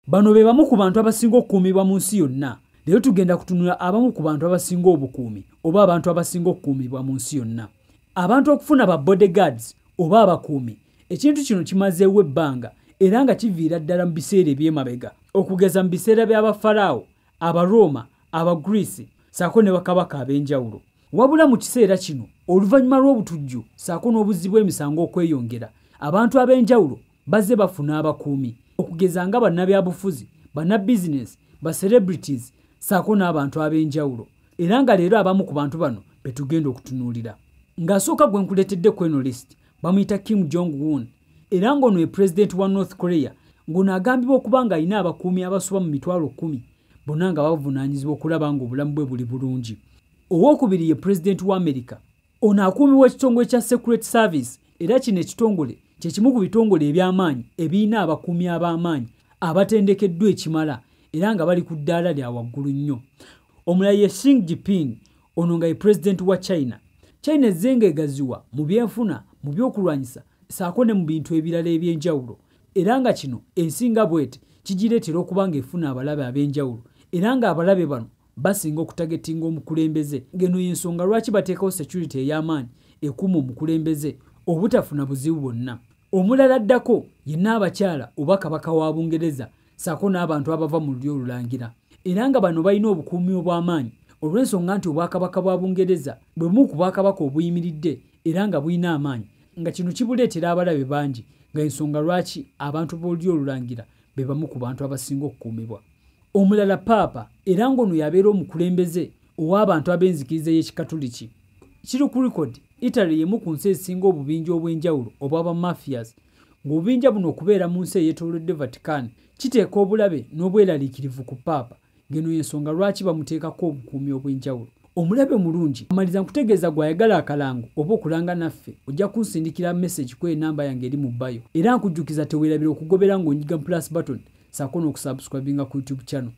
Bano be bamu ku bantu abasinga okukuumibwa mu nsi yonna. Leero tugenda kutunula abamu ku bantu abasinga obukuumi oba abantu abasinga okukuumibwa mu nsi yonna. Abantu okufuna ba bodyguards oba abakuumi, ekintu kino kimazeewo ebbanga era nga kiviira ddala mu biseera eby'emabega, okugeza mu biseera by'Abafalaawo, Abaroma, Abagriisi ssaako ne bakabaka ab'enjawulo. Wabula mu kiseera kino oluvannyuma lw'obutujju ssaako n'obuzzi bw'emisango okweyongera, abantu ab'enjawulo bazze bafuna abakuumi okugeza nga bannabyabufuzi, bannabizinesi, ba celebrities ssaako n'abantu ab'enjawulo. Era nga leero abamu ku bantu bano be tugenda okutunuulira. Ng'asooka gwe nkuleetedde ku eno list bamuyita Kim Jong-un era ng'ono ye pulezidenti wa North Korea, ng'ono agambibwa okuba ng'alina abakuumi abasoba mu 10,000 bonna nga bavunaanyizibwa okulaba ng'obulamu bwe buli bulungi. Owookubiri ye pulezidenti wa Amerika, ono akuumibwa ekitongole kya Secret Service era kino ekitongole kye kimu ku bitongole eby'amaanyi ebirina abakuumi ab'amaanyi abatendekeddwa ekimala era nga bali ku ddaala lya waggulu nnyo. Omulala ye Xi Jinping, ono nga ye pulezidenti wa China. China ezze ng'egaziwa mu byenfuna, mu byokulwanyisa ssaako ne mu bintu ebirala eby'enjawulo era nga kino ensinga bwete kigireetera okuba ng'efuna abalabe ab'enjawulo era ng'abalabe bano basinga okutagetinga omukulembeze. Ng'eno y'ensonga lwaki bateekawo security ey'amaanyi ekuuma omukulembeze obutafuna buzibu bwonna. Omulala addako yenna abakyala oba kabaka wa Bungereza ssaako n'abantu abava mu lulyo olulangira era nga bano balina obukuumi obw'amaanyi olw'ensonga nti obwakabaka bwa Bungereza bwe bumu ku bwakabaka obuyimiridde era nga bulina amaanyi, nga kino kibuleetera abalabe bangi, nga ensonga lwaki abantu b'olulyo olulangira be bamu ku bantu abasinga okukuumibwa. Omulala Paapa era ng'ono yabeera omukulembeze ow'abantu ab'enzikiriza y'ekikatoliki. Kiri ku record Italy y'emu ku nsi esinga obubinja obw'enjawulo obw'aba mafias, ng'obubinja buno okubeera mu nsi eyeetoolodde Vatican kiteeka obulabe n'obweraliikirivu ku Paapa, ng'eno y'ensonga lwaki bamuteekako obukuumi obw'enjawulo. Omulabe mulungi, amaliza nkutegeeza gw'ayagala akalango oba okulanga naffe ojja kunsindikira message ku enamba yange eri mu bio era nkujjukiza teweerabira okugobera ng'onyiga plus button ssaako n'okusubscribinga ku YouTube channel.